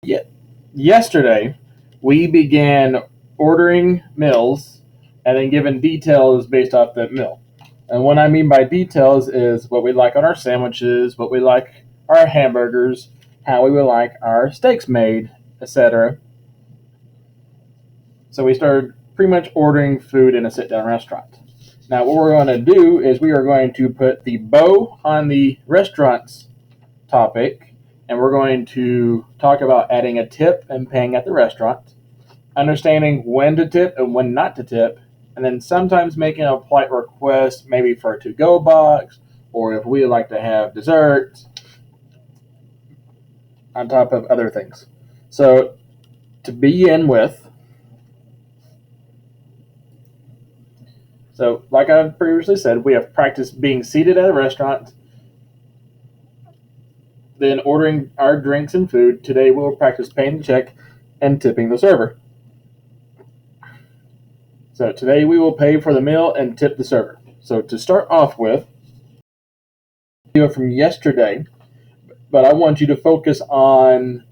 Ye- Yesterday, we began ordering meals and then giving details based off that meal. And what I mean by details is what we like on our sandwiches, what we like our hamburgers, how we would like our steaks made, etc. So we started pretty much ordering food in a sit down restaurant. Now, what we're going to do is we are going to put the bow on the restaurant's topic, and we're going to talk about adding a tip and paying at the restaurant, understanding when to tip and when not to tip, and then sometimes making a polite request, maybe for a to go box, or if we like to have dessert, on top of other things. So, to begin with, so like I previously said, we have practiced being seated at a restaurant, then ordering our drinks and food. Today, we will practice paying the check and tipping the server. So today we will pay for the meal and tip the server. So to start off with, video from yesterday, but I want you to focus on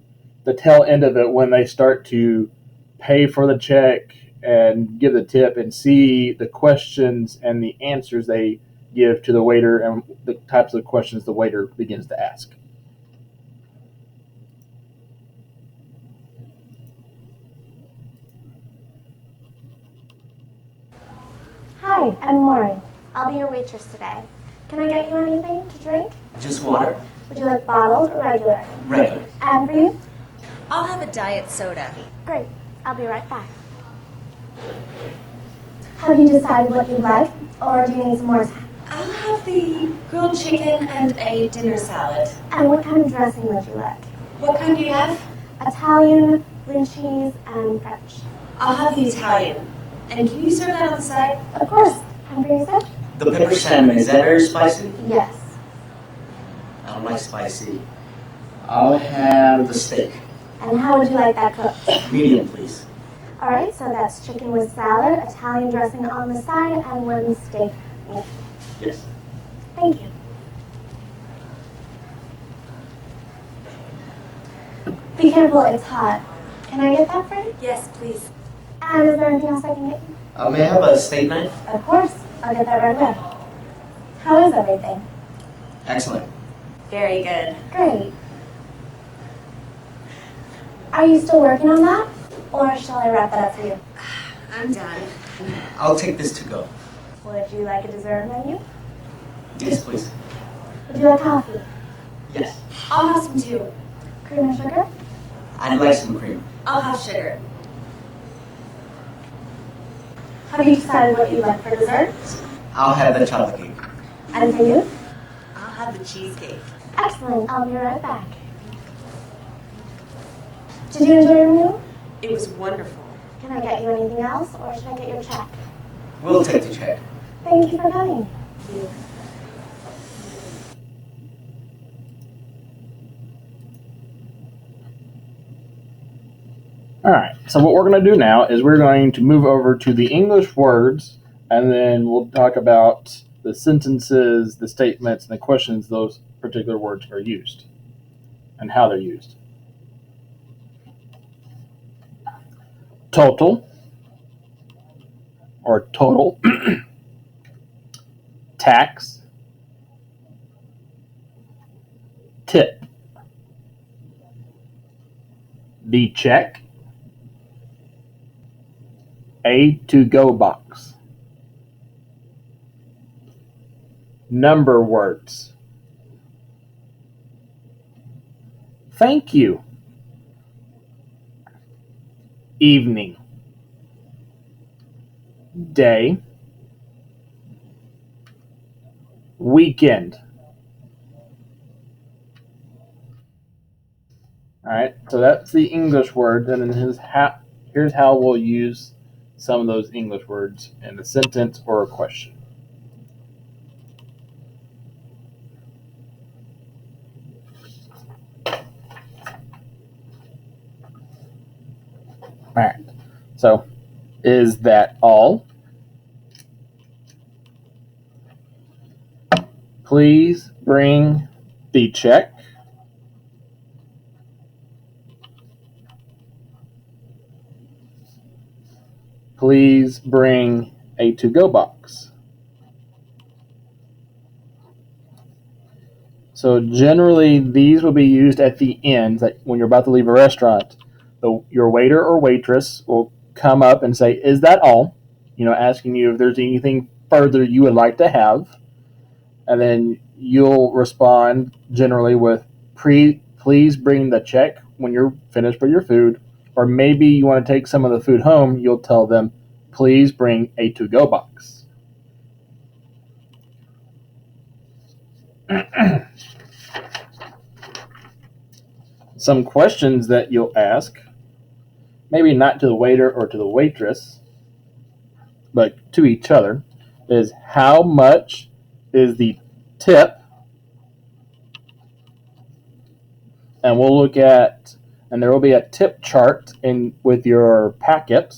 the tail end of it when they start to pay for the check and give the tip and see the questions and the answers they give to the waiter and the types of questions the waiter begins to ask. Hi, I'm Lauren. I'll be your waitress today. Can I get you anything to drink? Just water? Would you like bottled or regular? Regular. And for you? I'll have a diet soda. Great. I'll be right back. Have you decided what you'd like, or do you need some more time? I'll have the grilled chicken and a dinner salad. And what kind of dressing would you like? What kind do you have? Italian, blue cheese, and French. I'll have the Italian. And can you serve that on the side? Of course. And for you, sir? The pepper salmon, is that very spicy? Yes. I don't like spicy. I'll have the steak. And how would you like that cooked? Medium, please. All right, so that's chicken with salad, Italian dressing on the side, and one steak meat. Yes. Thank you. Be careful, it's hot. Can I get that for you? Yes, please. And is there anything else I can get you? May I have a steak knife? Of course. I'll get that right away. How is everything? Excellent. Very good. Great. Are you still working on that? Or shall I wrap that up for you? I'm done. I'll take this to go. Would you like a dessert menu? Yes, please. Would you like coffee? Yes. I'll have some too. Cream and sugar? I'd like some cream. I'll have sugar. Have you decided what you'd like for dessert? I'll have the chocolate cake. And for you? I'll have the cheesecake. Excellent. I'll be right back. Did you enjoy your meal? It was wonderful. Can I get you anything else, or should I get your check? We'll take the check. Thank you for coming. All right, so what we're going to do now is we're going to move over to the English words, and then we'll talk about the sentences, the statements, and the questions those particular words are used and how they're used. Total or total, tax, tip, the check, a to-go box, number words, thank you, evening, day, weekend. All right, so that's the English words, and then here's how we'll use some of those English words in a sentence or a question. All right, so is that all? Please bring the check. please bring a to-go box. So generally, these will be used at the end, like when you're about to leave a restaurant. Your waiter or waitress will come up and say, "Is that all?" Asking you if there's anything further you would like to have. And then you'll respond generally with, please bring the check when you're finished with your food. Or maybe you want to take some of the food home, you'll tell them, please bring a to-go box. Some questions that you'll ask, maybe not to the waiter or to the waitress, but to each other, is how much is the tip? And we'll look at, and there will be a tip chart with your packet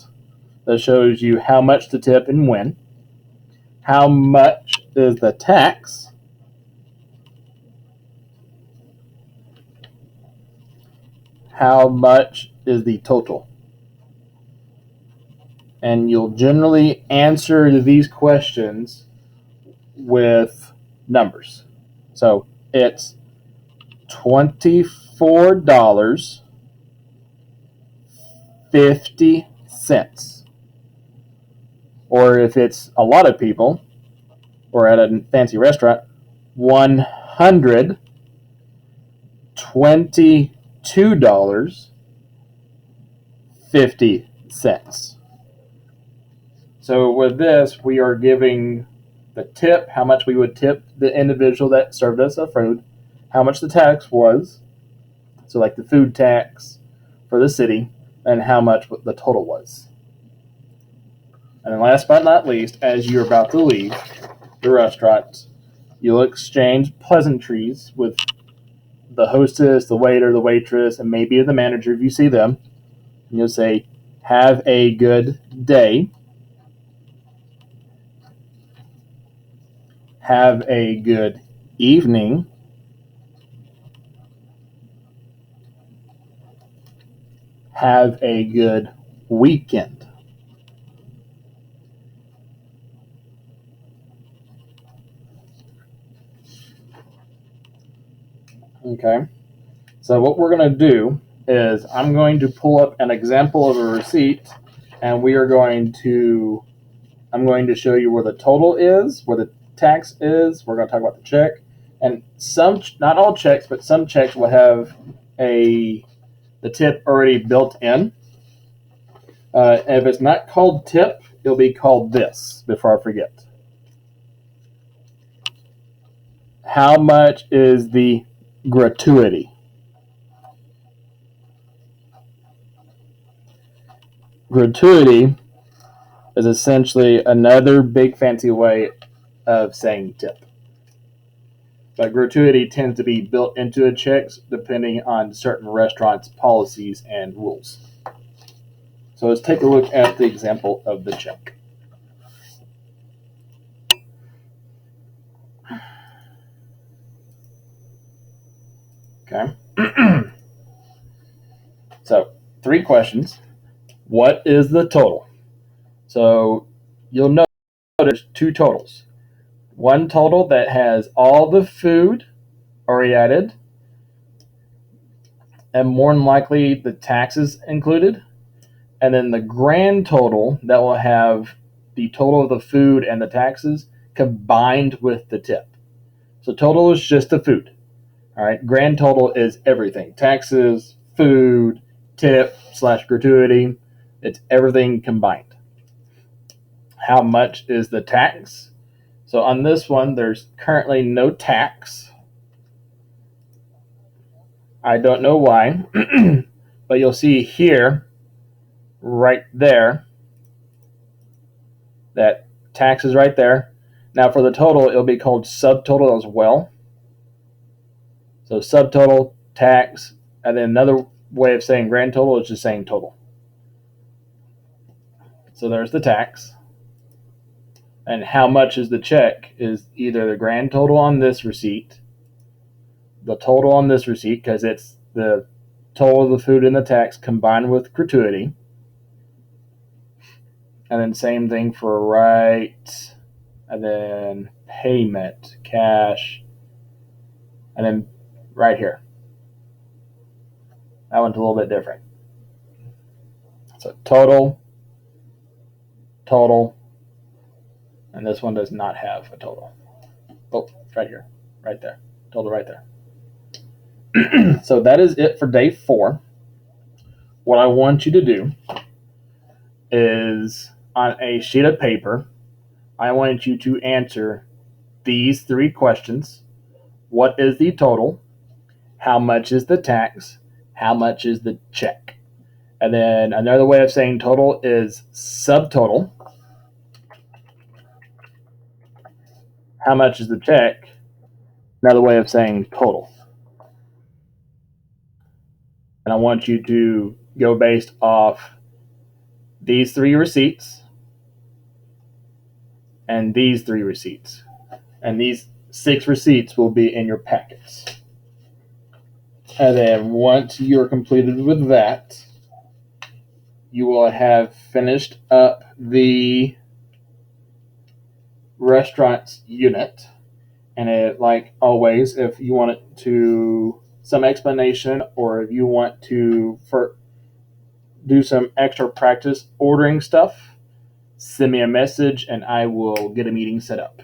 that shows you how much to tip and when. How much is the tax? How much is the total? And you'll generally answer these questions with numbers. So it's $24.50. Or if it's a lot of people, or at a fancy restaurant, $122.50. So with this, we are giving the tip, how much we would tip the individual that served us a food, how much the tax was, so like the food tax for the city, and how much the total was. And then last but not least, as you're about to leave the restaurant, you'll exchange pleasantries with the hostess, the waiter, the waitress, and maybe the manager if you see them. And you'll say, have a good day. Have a good evening. Have a good weekend. Okay, so what we're going to do is I'm going to pull up an example of a receipt, and I'm going to show you where the total is, where the tax is. We're going to talk about the check, and not all checks, but some checks will have the tip already built in. If it's not called tip, it'll be called this, before I forget. How much is the gratuity? Gratuity is essentially another big fancy way of saying tip. But gratuity tends to be built into a check depending on certain restaurants' policies and rules. So let's take a look at the example of the check. Okay. So 3 questions. What is the total? So you'll notice there's 2 totals. One total that has all the food already added, and more than likely the taxes included. And then the grand total that will have the total of the food and the taxes combined with the tip. So total is just the food. All right. Grand total is everything. Taxes, food, tip / gratuity. It's everything combined. How much is the tax? So on this one, there's currently no tax. I don't know why, but you'll see here, right there, that tax is right there. Now for the total, it'll be called subtotal as well. So subtotal, tax, and then another way of saying grand total is just saying total. So there's the tax. And how much is the check is either the grand total on this receipt, the total on this receipt, because it's the total of the food and the tax combined with gratuity, And then same thing for right, and then payment, cash, and then right here. That one's a little bit different. So total, and this one does not have a total. Oh, it's right here, right there. Total right there. So that is it for day 4. What I want you to do is on a sheet of paper, I want you to answer these 3 questions. What is the total? How much is the tax? How much is the check? And then another way of saying total is subtotal. How much is the check? Another way of saying total. And I want you to go based off these 3 receipts and these 3 receipts. And these 6 receipts will be in your packets. And then once you're completed with that, you will have finished up the restaurants unit. And it, like always, if you want it to some explanation, or if you want to do some extra practice ordering stuff, send me a message and I will get a meeting set up.